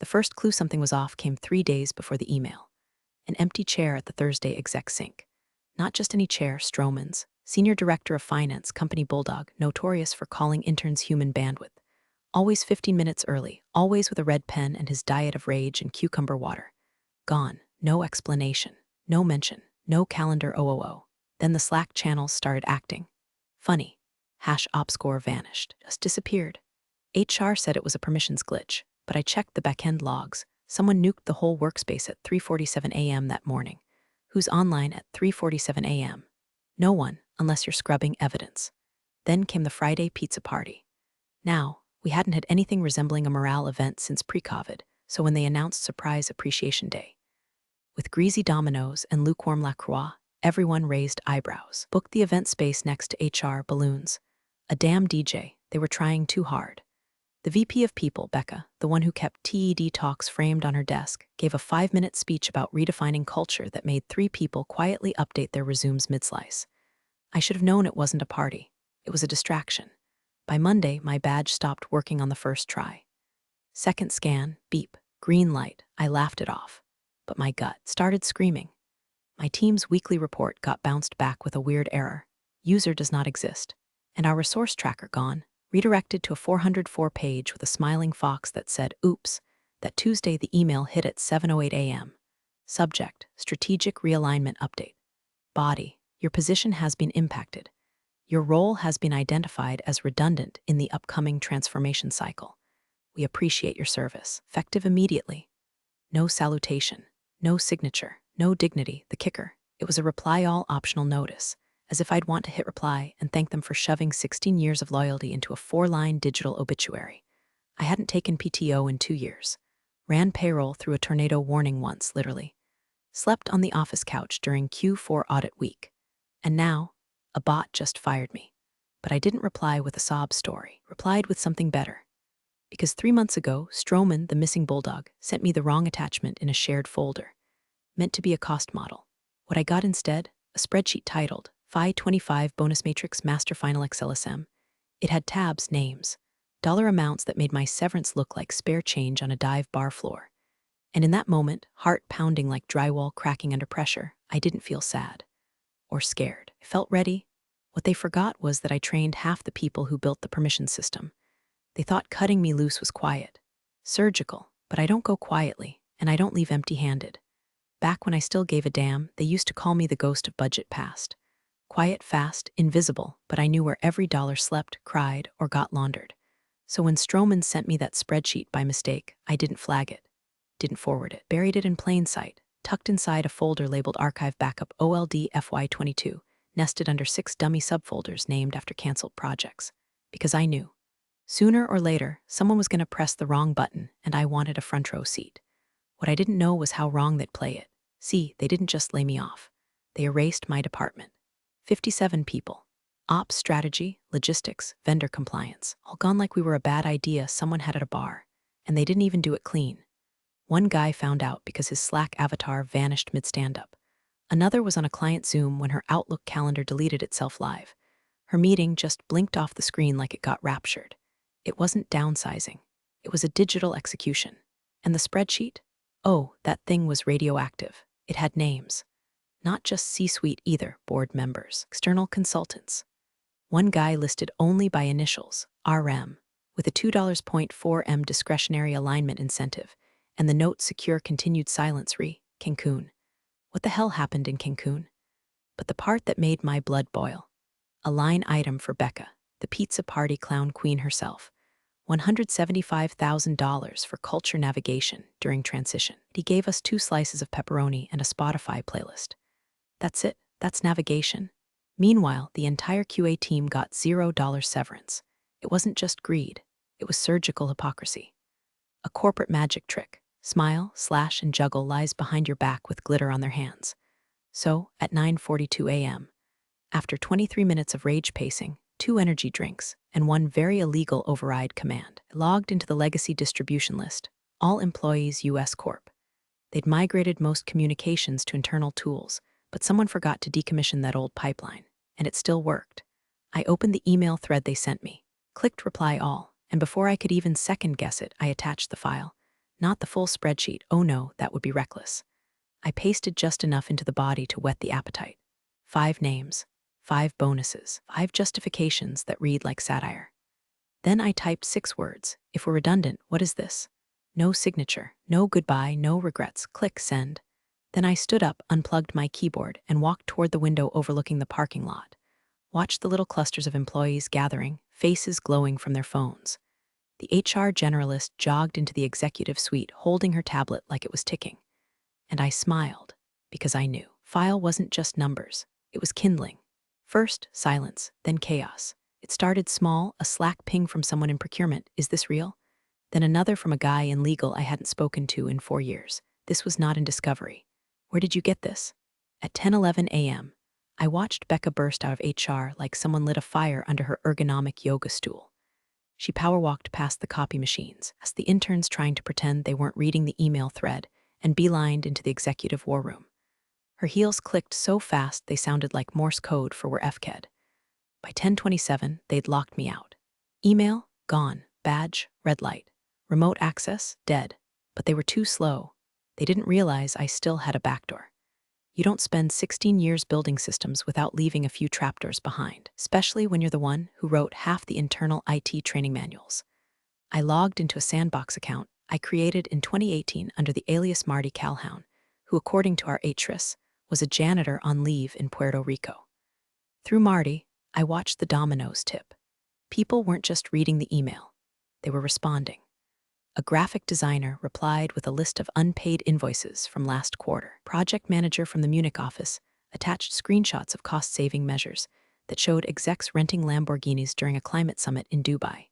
The first clue something was off came 3 days before the email. An empty chair at the Thursday exec sink. Not just any chair, Stroman's, senior director of finance, company bulldog, notorious for calling interns human bandwidth. Always 15 minutes early, always with a red pen and his diet of rage and cucumber water. Gone. No explanation. No mention. No calendar 000. Then the Slack channels started acting funny. #ops score vanished. Just disappeared. HR said it was a permissions glitch, but I checked the backend logs. Someone nuked the whole workspace at 3:47 a.m. that morning. Who's online at 3:47 a.m.? No one, unless you're scrubbing evidence. Then came the Friday pizza party. Now, we hadn't had anything resembling a morale event since pre-COVID, so when they announced Surprise Appreciation Day, with greasy dominoes and lukewarm La Croix, everyone raised eyebrows. Booked the event space next to HR balloons. A damn DJ, they were trying too hard. The VP of People, Becca, the one who kept TED talks framed on her desk, gave a 5-minute speech about redefining culture that made 3 people quietly update their resumes mid-slice. I should have known it wasn't a party. It was a distraction. By Monday, my badge stopped working on the first try. Second scan, beep, green light, I laughed it off. But my gut started screaming. My team's weekly report got bounced back with a weird error. User does not exist. And our resource tracker gone, redirected to a 404 page with a smiling fox that said, oops, that Tuesday the email hit at 7:08 a.m. Subject, strategic realignment update. Body, your position has been impacted. Your role has been identified as redundant in the upcoming transformation cycle. We appreciate your service. Effective immediately. No salutation, no signature, no dignity. The kicker, it was a reply all optional notice, as if I'd want to hit reply and thank them for shoving 16 years of loyalty into a 4-line digital obituary. I hadn't taken PTO in 2 years. Ran payroll through a tornado warning once, literally. Slept on the office couch during Q4 audit week. And now, a bot just fired me. But I didn't reply with a sob story. Replied with something better. Because 3 months ago, Stroman, the missing bulldog, sent me the wrong attachment in a shared folder. Meant to be a cost model. What I got instead? A spreadsheet titled FI 25 Bonus Matrix Master Final XLSM. It had tabs, names, dollar amounts that made my severance look like spare change on a dive bar floor. And in that moment, heart pounding like drywall cracking under pressure, I didn't feel sad. Or scared. I felt ready. What they forgot was that I trained half the people who built the permission system. They thought cutting me loose was quiet. Surgical, but I don't go quietly, and I don't leave empty-handed. Back when I still gave a damn, they used to call me the ghost of budget past. Quiet, fast, invisible, but I knew where every dollar slept, cried, or got laundered. So when Stroman sent me that spreadsheet by mistake, I didn't flag it, didn't forward it, buried it in plain sight, tucked inside a folder labeled Archive Backup OLD FY22, nested under 6 dummy subfolders named after canceled projects. Because I knew. Sooner or later, someone was going to press the wrong button, and I wanted a front row seat. What I didn't know was how wrong they'd play it. See, they didn't just lay me off. They erased my department. 57 people. Ops, strategy, logistics, vendor compliance. All gone like we were a bad idea someone had at a bar. And they didn't even do it clean. One guy found out because his Slack avatar vanished mid-stand-up. Another was on a client Zoom when her Outlook calendar deleted itself live. Her meeting just blinked off the screen like it got raptured. It wasn't downsizing. It was a digital execution. And the spreadsheet? Oh, that thing was radioactive. It had names. Not just C-suite either, board members, external consultants. One guy listed only by initials, RM, with a $2.4M discretionary alignment incentive, and the note secure continued silence Cancun. What the hell happened in Cancun? But the part that made my blood boil. A line item for Becca, the pizza party clown queen herself. $175,000 for culture navigation during transition. He gave us 2 slices of pepperoni and a Spotify playlist. That's it. That's navigation. Meanwhile, the entire QA team got $0 severance. It wasn't just greed. It was surgical hypocrisy. A corporate magic trick. Smile, slash, and juggle lies behind your back with glitter on their hands. So, at 9:42 a.m., after 23 minutes of rage pacing, 2 energy drinks, and 1 very illegal override command, I logged into the legacy distribution list, all employees US Corp. They'd migrated most communications to internal tools, but someone forgot to decommission that old pipeline, and it still worked. I opened the email thread they sent me, clicked reply all, and before I could even second guess it, I attached the file. Not the full spreadsheet. Oh no, that would be reckless. I pasted just enough into the body to whet the appetite. 5 names, 5 bonuses, 5 justifications that read like satire. Then I typed 6 words. If we're redundant, what is this? No signature, no goodbye, no regrets. Click send. Then I stood up, unplugged my keyboard, and walked toward the window overlooking the parking lot. Watched the little clusters of employees gathering, faces glowing from their phones. The HR generalist jogged into the executive suite, holding her tablet like it was ticking. And I smiled, because I knew. File wasn't just numbers, it was kindling. First, silence, then chaos. It started small, a Slack ping from someone in procurement, is this real? Then another from a guy in legal I hadn't spoken to in 4 years. This was not in discovery. Where did you get this? At 10:11 a.m., I watched Becca burst out of HR like someone lit a fire under her ergonomic yoga stool. She power-walked past the copy machines, past the interns trying to pretend they weren't reading the email thread, and beelined into the executive war room. Her heels clicked so fast they sounded like Morse code for we're FKED. By 10:27, they'd locked me out. Email, gone. Badge, red light. Remote access, dead. But they were too slow. They didn't realize I still had a backdoor. You don't spend 16 years building systems without leaving a few trapdoors behind, especially when you're the one who wrote half the internal IT training manuals. I logged into a sandbox account I created in 2018 under the alias Marty Calhoun, who, according to our ATRIS, was a janitor on leave in Puerto Rico. Through Marty, I watched the dominoes tip. People weren't just reading the email, they were responding. A graphic designer replied with a list of unpaid invoices from last quarter. Project manager from the Munich office attached screenshots of cost-saving measures that showed execs renting Lamborghinis during a climate summit in Dubai.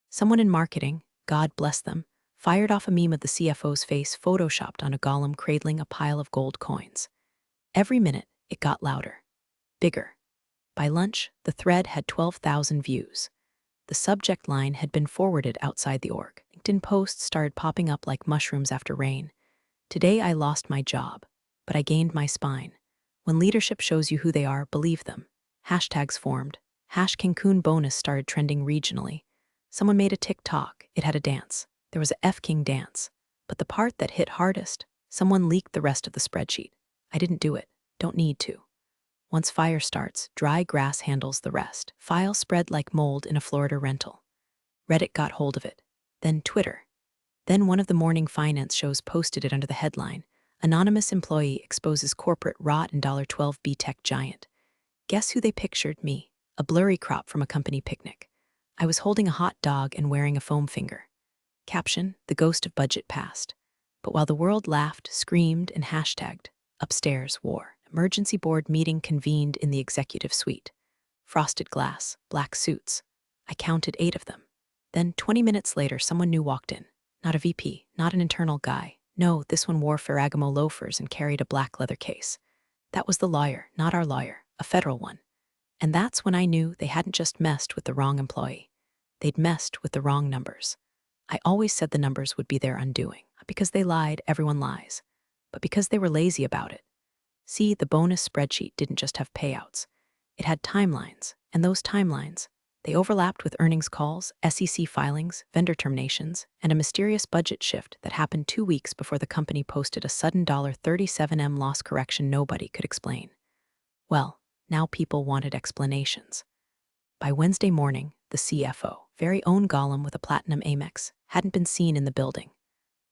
Someone in marketing, God bless them, fired off a meme of the CFO's face photoshopped on a golem cradling a pile of gold coins. Every minute, it got louder, bigger. By lunch, the thread had 12,000 views. The subject line had been forwarded outside the org. LinkedIn posts started popping up like mushrooms after rain. Today I lost my job, but I gained my spine. When leadership shows you who they are, believe them. Hashtags formed. #Cancun bonus started trending regionally. Someone made a TikTok. It had a dance. There was a F-King dance. But the part that hit hardest, someone leaked the rest of the spreadsheet. I didn't do it. Don't need to. Once fire starts, dry grass handles the rest. File spread like mold in a Florida rental. Reddit got hold of it. Then Twitter. Then one of the morning finance shows posted it under the headline, "Anonymous employee exposes corporate rot in $12B tech giant." Guess who they pictured? Me. A blurry crop from a company picnic. I was holding a hot dog and wearing a foam finger. Caption, "The ghost of budget passed." But while the world laughed, screamed, and hashtagged, upstairs, war. Emergency board meeting convened in the executive suite. Frosted glass, black suits. I counted 8 of them. Then 20 minutes later, someone new walked in. Not a VP, not an internal guy. No, this one wore Ferragamo loafers and carried a black leather case. That was the lawyer, not our lawyer, a federal one. And that's when I knew they hadn't just messed with the wrong employee. They'd messed with the wrong numbers. I always said the numbers would be their undoing. Not because they lied, everyone lies, but because they were lazy about it. See, the bonus spreadsheet didn't just have payouts. It had timelines, and those timelines, they overlapped with earnings calls, SEC filings, vendor terminations, and a mysterious budget shift that happened 2 weeks before the company posted a sudden $37M loss correction nobody could explain. Well, now people wanted explanations. By Wednesday morning, the CFO, very own golem with a platinum Amex, hadn't been seen in the building.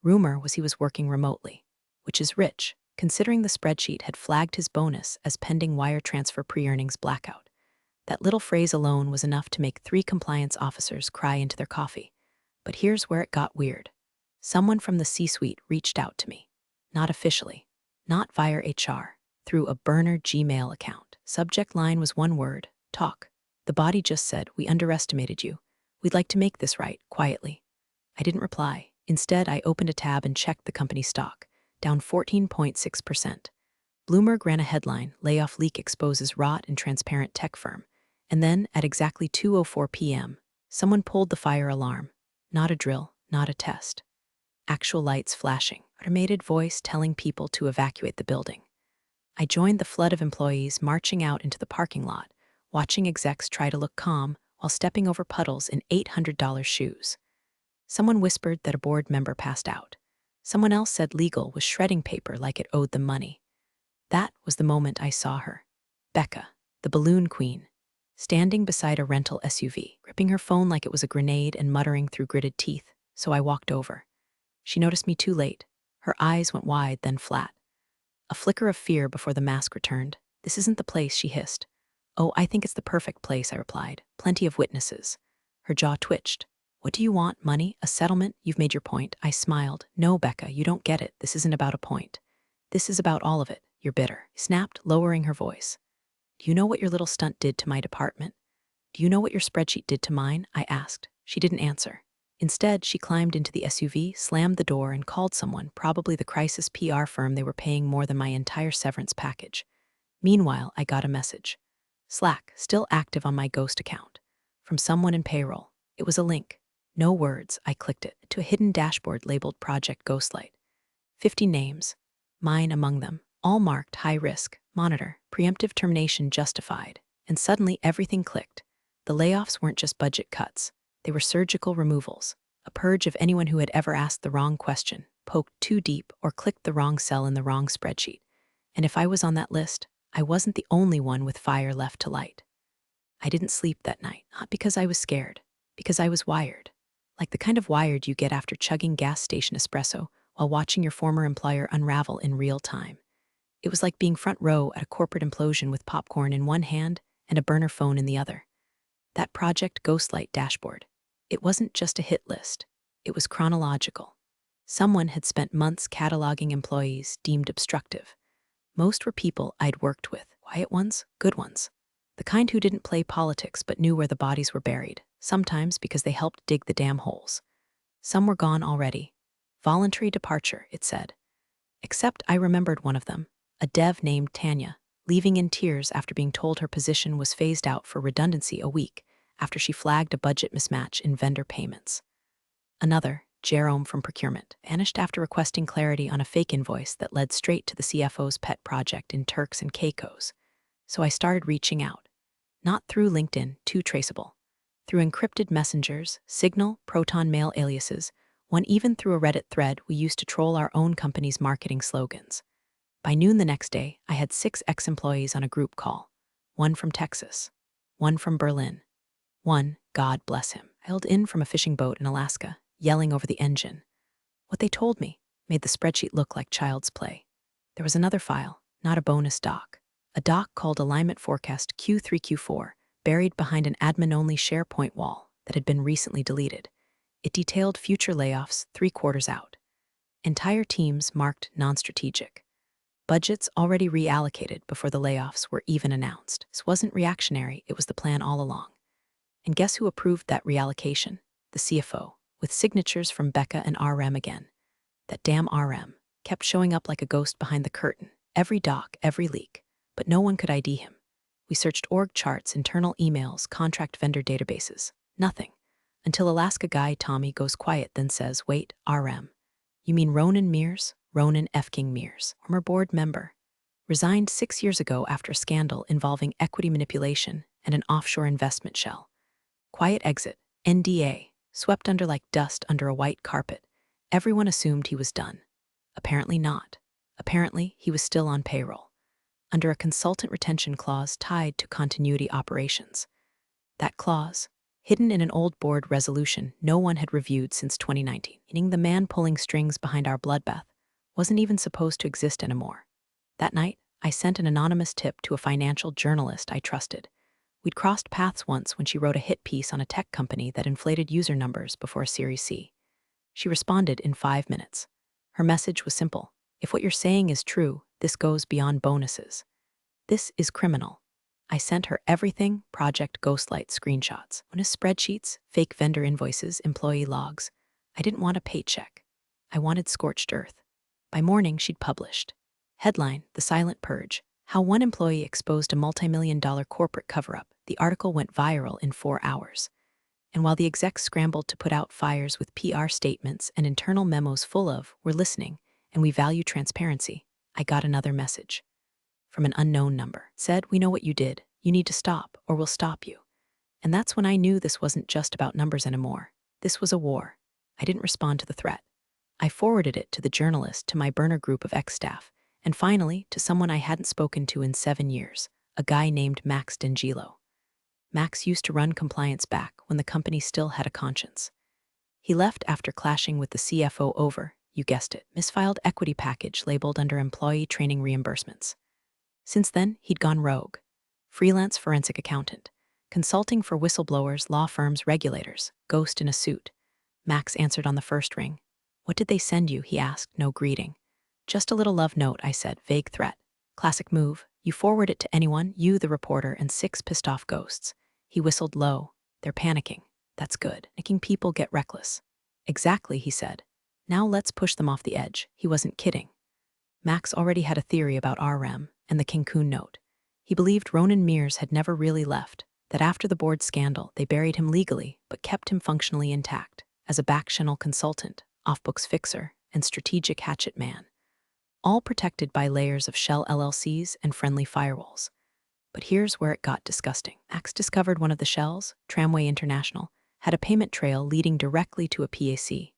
Rumor was he was working remotely, which is rich, considering the spreadsheet had flagged his bonus as pending wire transfer pre-earnings blackout. That little phrase alone was enough to make 3 compliance officers cry into their coffee. But here's where it got weird. Someone from the C-suite reached out to me. Not officially, not via HR, through a burner Gmail account. Subject line was one word, talk. The body just said, "We underestimated you. We'd like to make this right, quietly." I didn't reply. Instead, I opened a tab and checked the company stock, down 14.6%. Bloomberg ran a headline, "Layoff leak exposes rot in transparent tech firm." And then, at exactly 2:04 p.m., someone pulled the fire alarm. Not a drill, not a test. Actual lights flashing, automated voice telling people to evacuate the building. I joined the flood of employees marching out into the parking lot, watching execs try to look calm while stepping over puddles in $800 shoes. Someone whispered that a board member passed out. Someone else said legal was shredding paper like it owed them money. That was the moment I saw her. Becca, the balloon queen, standing beside a rental SUV, gripping her phone like it was a grenade and muttering through gritted teeth, so I walked over. She noticed me too late. Her eyes went wide, then flat. A flicker of fear before the mask returned. "This isn't the place," she hissed. "Oh, I think it's the perfect place," I replied. "Plenty of witnesses." Her jaw twitched. "What do you want? Money? A settlement? You've made your point." I smiled. "No, Becca, you don't get it. This isn't about a point. This is about all of it. You're bitter," snapped, lowering her voice. "Do you know what your little stunt did to my department? Do you know what your spreadsheet did to mine?" I asked. She didn't answer. Instead, she climbed into the SUV, slammed the door, and called someone, probably the crisis PR firm they were paying more than my entire severance package. Meanwhile, I got a message. Slack, still active on my ghost account. From someone in payroll. It was a link. No words. I clicked it to a hidden dashboard labeled Project Ghostlight. 50 names. Mine among them. All marked high risk, monitor, preemptive termination justified. And suddenly everything clicked. The layoffs weren't just budget cuts. They were surgical removals. A purge of anyone who had ever asked the wrong question, poked too deep, or clicked the wrong cell in the wrong spreadsheet. And if I was on that list, I wasn't the only one with fire left to light. I didn't sleep that night, not because I was scared, because I was wired. Like the kind of wired you get after chugging gas station espresso while watching your former employer unravel in real time. It was like being front row at a corporate implosion with popcorn in one hand and a burner phone in the other. That Project Ghostlight dashboard. It wasn't just a hit list. It was chronological. Someone had spent months cataloging employees deemed obstructive. Most were people I'd worked with, quiet ones, good ones. The kind who didn't play politics but knew where the bodies were buried, sometimes because they helped dig the damn holes. Some were gone already. Voluntary departure, it said. Except I remembered one of them, a dev named Tanya, leaving in tears after being told her position was phased out for redundancy a week after she flagged a budget mismatch in vendor payments. Another, Jerome from procurement, vanished after requesting clarity on a fake invoice that led straight to the CFO's pet project in Turks and Caicos. So I started reaching out. Not through LinkedIn, too traceable. Through encrypted messengers, Signal, Proton Mail aliases, one even through a Reddit thread we used to troll our own company's marketing slogans. By noon the next day, I had 6 ex-employees on a group call. One from Texas. One from Berlin. One, God bless him, hailed in from a fishing boat in Alaska, yelling over the engine. What they told me made the spreadsheet look like child's play. There was another file, not a bonus doc. A doc called Alignment Forecast Q3-Q4, buried behind an admin-only SharePoint wall that had been recently deleted. It detailed future layoffs 3 quarters out. Entire teams marked non-strategic. Budgets already reallocated before the layoffs were even announced. This wasn't reactionary, it was the plan all along. And guess who approved that reallocation? The CFO, with signatures from Becca and RM again. That damn RM kept showing up like a ghost behind the curtain, every doc, every leak, but no one could ID him. We searched org charts, internal emails, contract vendor databases. Nothing. Until Alaska guy Tommy goes quiet, then says, "Wait, RM. You mean Ronan Mears? Ronan F. King Mears, former board member. Resigned 6 years ago after a scandal involving equity manipulation and an offshore investment shell. Quiet exit, NDA, swept under like dust under a white carpet. Everyone assumed he was done. Apparently not. Apparently, he was still on payroll, under a consultant retention clause tied to continuity operations. That clause, hidden in an old board resolution no one had reviewed since 2019, meaning the man pulling strings behind our bloodbath wasn't even supposed to exist anymore. That night, I sent an anonymous tip to a financial journalist I trusted. We'd crossed paths once when she wrote a hit piece on a tech company that inflated user numbers before a Series C. She responded in 5 minutes. Her message was simple. If what you're saying is true, this goes beyond bonuses. This is criminal. I sent her everything, Project Ghostlight screenshots, bonus spreadsheets, fake vendor invoices, employee logs. I didn't want a paycheck. I wanted scorched earth. By morning, she'd published. Headline, The Silent Purge. How one employee exposed a multi-million-dollar corporate cover-up. The article went viral in 4 hours. And while the execs scrambled to put out fires with PR statements and internal memos full of, "We're listening, and we value transparency," I got another message. From an unknown number. Said, "We know what you did. You need to stop, or we'll stop you." And that's when I knew this wasn't just about numbers anymore. This was a war. I didn't respond to the threat. I forwarded it to the journalist, to my burner group of ex-staff, and finally to someone I hadn't spoken to in 7 years, a guy named Max D'Angelo. Max used to run compliance back when the company still had a conscience. He left after clashing with the CFO over, you guessed it, misfiled equity package labeled under employee training reimbursements. Since then, he'd gone rogue. Freelance forensic accountant, consulting for whistleblowers, law firms, regulators, ghost in a suit. Max answered on the first ring. What did they send you? He asked, no greeting. Just a little love note, I said, vague threat. Classic move. You forward it to anyone, you, the reporter, and 6 pissed-off ghosts. He whistled low. They're panicking. That's good. Making people get reckless. Exactly, he said. Now let's push them off the edge. He wasn't kidding. Max already had a theory about RM and the Cancun note. He believed Ronan Mears had never really left, that after the board scandal, they buried him legally but kept him functionally intact, as a back-channel consultant, off-books fixer, and strategic hatchet man, all protected by layers of shell LLCs and friendly firewalls. But here's where it got disgusting. Max discovered one of the shells, Tramway International, had a payment trail leading directly to a PAC.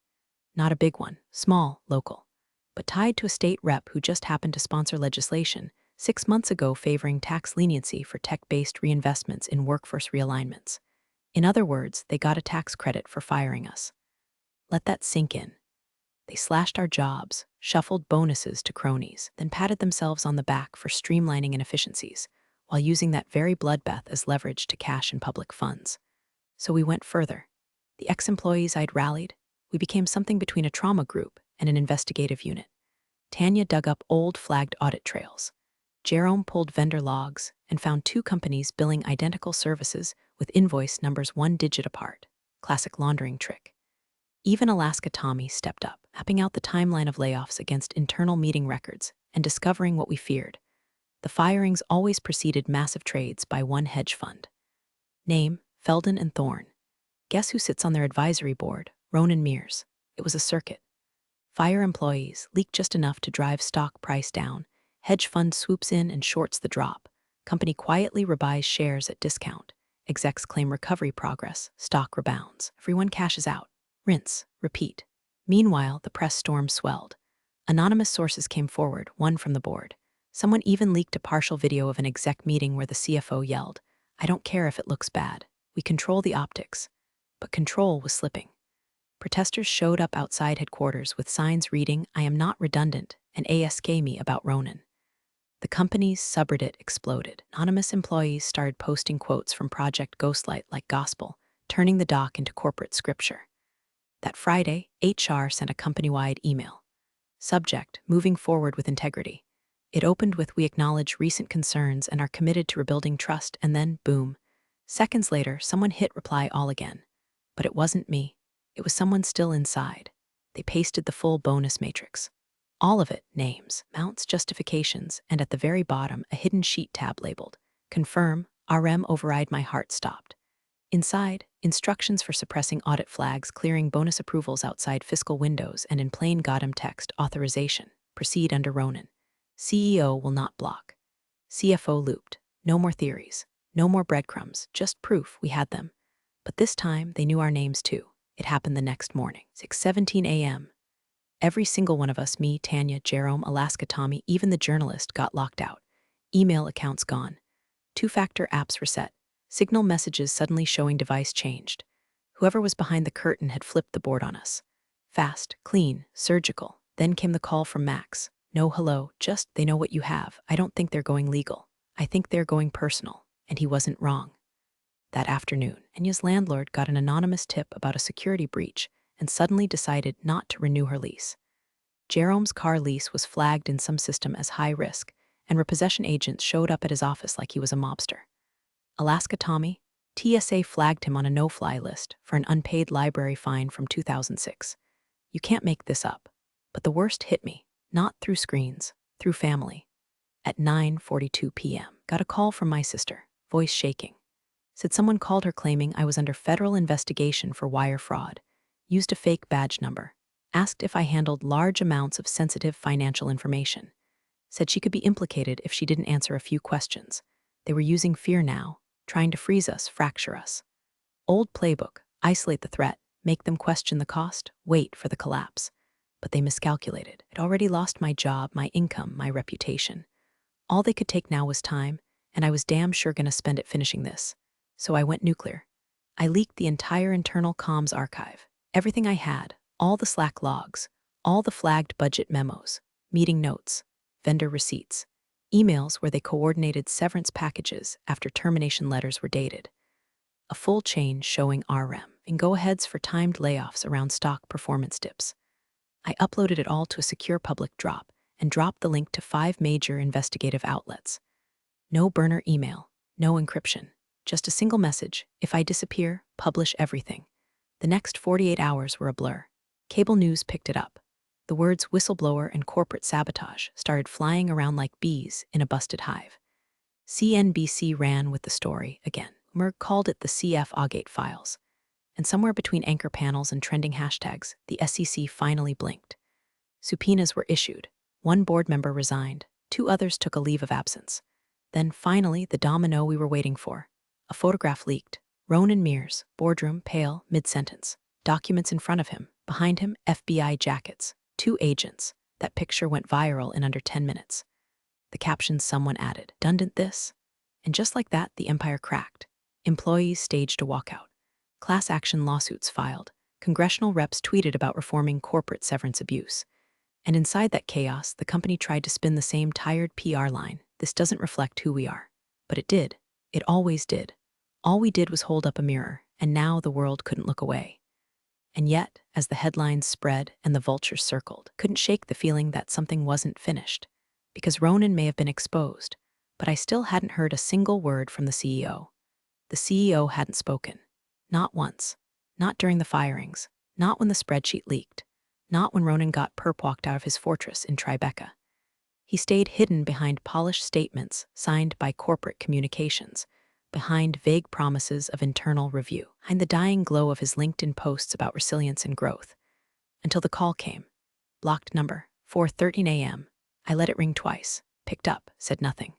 Not a big one, small, local, but tied to a state rep who just happened to sponsor legislation 6 months ago favoring tax leniency for tech-based reinvestments in workforce realignments. In other words, they got a tax credit for firing us. Let that sink in. They slashed our jobs, shuffled bonuses to cronies, then patted themselves on the back for streamlining inefficiencies, while using that very bloodbath as leverage to cash in public funds. So we went further. The ex-employees I'd rallied, we became something between a trauma group and an investigative unit. Tanya dug up old flagged audit trails. Jerome pulled vendor logs and found 2 companies billing identical services with invoice numbers 1 digit apart. Classic laundering trick. Even Alaska Tommy stepped up, mapping out the timeline of layoffs against internal meeting records and discovering what we feared. The firings always preceded massive trades by one hedge fund. Name, Felden and Thorne. Guess who sits on their advisory board? Ronan Mears. It was a circuit. Fire employees leak just enough to drive stock price down. Hedge fund swoops in and shorts the drop. Company quietly rebuys shares at discount. Execs claim recovery progress. Stock rebounds. Everyone cashes out. Rinse. Repeat. Meanwhile, the press storm swelled. Anonymous sources came forward, one from the board. Someone even leaked a partial video of an exec meeting where the CFO yelled, "I don't care if it looks bad. We control the optics." But control was slipping. Protesters showed up outside headquarters with signs reading, "I am not redundant," and "Ask me about Ronan." The company's subreddit exploded. Anonymous employees started posting quotes from Project Ghostlight like gospel, turning the doc into corporate scripture. That Friday, HR sent a company-wide email. Subject, moving forward with integrity. It opened with, "We acknowledge recent concerns and are committed to rebuilding trust," and then, boom. Seconds later, someone hit reply all again. But it wasn't me. It was someone still inside. They pasted the full bonus matrix. All of it, names, amounts, justifications, and at the very bottom, a hidden sheet tab labeled, "Confirm, RM override." My heart stopped. Inside, instructions for suppressing audit flags, clearing bonus approvals outside fiscal windows, and in plain Gotham text, authorization. Proceed under Ronan. CEO will not block. CFO looped. No more theories. No more breadcrumbs. Just proof we had them. But this time, they knew our names too. It happened the next morning, 6:17 a.m. Every single one of us, me, Tanya, Jerome, Alaska Tommy, even the journalist, got locked out. Email accounts gone. 2-factor apps reset. Signal messages suddenly showing device changed. Whoever was behind the curtain had flipped the board on us. Fast, clean, surgical. Then came the call from Max. "No hello, just, they know what you have. I don't think they're going legal. I think they're going personal." And he wasn't wrong. That afternoon, Anya's landlord got an anonymous tip about a security breach and suddenly decided not to renew her lease. Jerome's car lease was flagged in some system as high risk, and repossession agents showed up at his office like he was a mobster. Alaska Tommy, TSA flagged him on a no-fly list for an unpaid library fine from 2006. You can't make this up. But the worst hit me, not through screens, through family. At 9:42 p.m., got a call from my sister, voice shaking. Said someone called her claiming I was under federal investigation for wire fraud, used a fake badge number, asked if I handled large amounts of sensitive financial information, said she could be implicated if she didn't answer a few questions. They were using fear now, trying to freeze us, fracture us. Old playbook, isolate the threat, make them question the cost, wait for the collapse. But they miscalculated. I'd already lost my job, my income, my reputation. All they could take now was time, and I was damn sure gonna spend it finishing this. So I went nuclear. I leaked the entire internal comms archive, everything I had, all the Slack logs, all the flagged budget memos, meeting notes, vendor receipts, emails where they coordinated severance packages after termination letters were dated, a full chain showing RM and go-aheads for timed layoffs around stock performance dips. I uploaded it all to a secure public drop and dropped the link to 5 major investigative outlets. No burner email, no encryption, just a single message: if I disappear, publish everything. The next 48 hours were a blur. Cable news picked it up. The words whistleblower and corporate sabotage started flying around like bees in a busted hive. CNBC ran with the story again. Merck called it the CFO files. And somewhere between anchor panels and trending hashtags, the SEC finally blinked. Subpoenas were issued. 1 board member resigned. 2 others took a leave of absence. Then finally, the domino we were waiting for. A photograph leaked. Ronan Mears, boardroom, pale, mid-sentence. Documents in front of him. Behind him, FBI jackets. 2 agents. That picture went viral in under 10 minutes. The caption someone added, "Redundant this?" And just like that, the empire cracked. Employees staged a walkout. Class action lawsuits filed. Congressional reps tweeted about reforming corporate severance abuse. And inside that chaos, the company tried to spin the same tired PR line: "This doesn't reflect who we are." But it did. It always did. All we did was hold up a mirror, and now the world couldn't look away. And yet, as the headlines spread and the vultures circled, couldn't shake the feeling that something wasn't finished. Because Ronan may have been exposed, but I still hadn't heard a single word from the CEO. The CEO hadn't spoken. Not once. Not during the firings. Not when the spreadsheet leaked. Not when Ronan got perp-walked out of his fortress in Tribeca. He stayed hidden behind polished statements signed by corporate communications, behind vague promises of internal review, behind the dying glow of his LinkedIn posts about resilience and growth. Until the call came. Blocked number, 4:13 a.m. I let it ring twice, picked up, said nothing.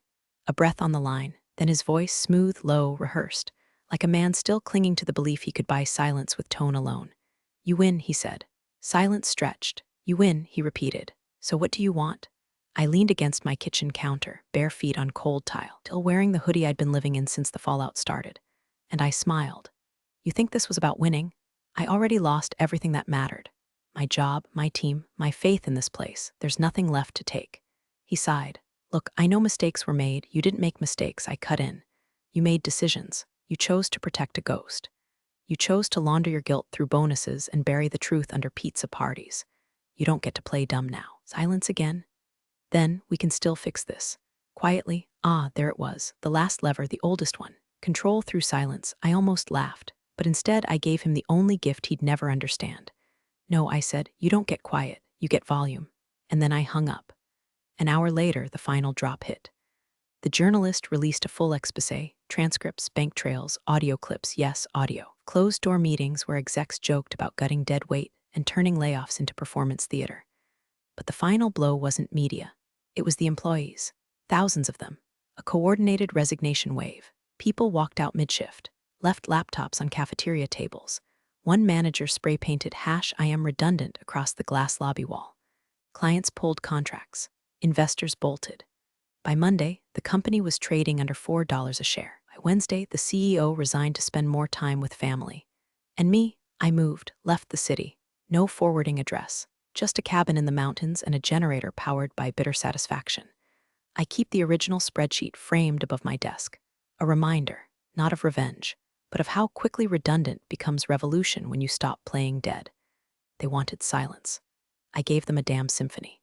A breath on the line, then his voice, smooth, low, rehearsed, like a man still clinging to the belief he could buy silence with tone alone. "You win," he said. Silence stretched. "You win," he repeated. "So what do you want?" I leaned against my kitchen counter, bare feet on cold tile, still wearing the hoodie I'd been living in since the fallout started. And I smiled. "You think this was about winning? I already lost everything that mattered. My job, my team, my faith in this place. There's nothing left to take." He sighed. "Look, I know mistakes were made. You didn't make mistakes," I cut in. "You made decisions. You chose to protect a ghost. You chose to launder your guilt through bonuses and bury the truth under pizza parties. You don't get to play dumb now." Silence again. "Then we can still fix this." Quietly, there it was, the last lever, the oldest one. Control through silence. I almost laughed, but instead I gave him the only gift he'd never understand. "No," I said, "you don't get quiet, you get volume." And then I hung up. An hour later, the final drop hit. The journalist released a full exposé, transcripts, bank trails, audio clips, yes, audio. Closed-door meetings where execs joked about gutting dead weight and turning layoffs into performance theater. But the final blow wasn't media. It was the employees. Thousands of them. A coordinated resignation wave. People walked out mid-shift, left laptops on cafeteria tables. One manager spray-painted "I am redundant" across the glass lobby wall. Clients pulled contracts. Investors bolted. By Monday, the company was trading under $4 a share. By Wednesday, the CEO resigned to spend more time with family. And me, I moved, left the city. No forwarding address. Just a cabin in the mountains and a generator powered by bitter satisfaction. I keep the original spreadsheet framed above my desk. A reminder, not of revenge, but of how quickly redundant becomes revolution when you stop playing dead. They wanted silence. I gave them a damn symphony.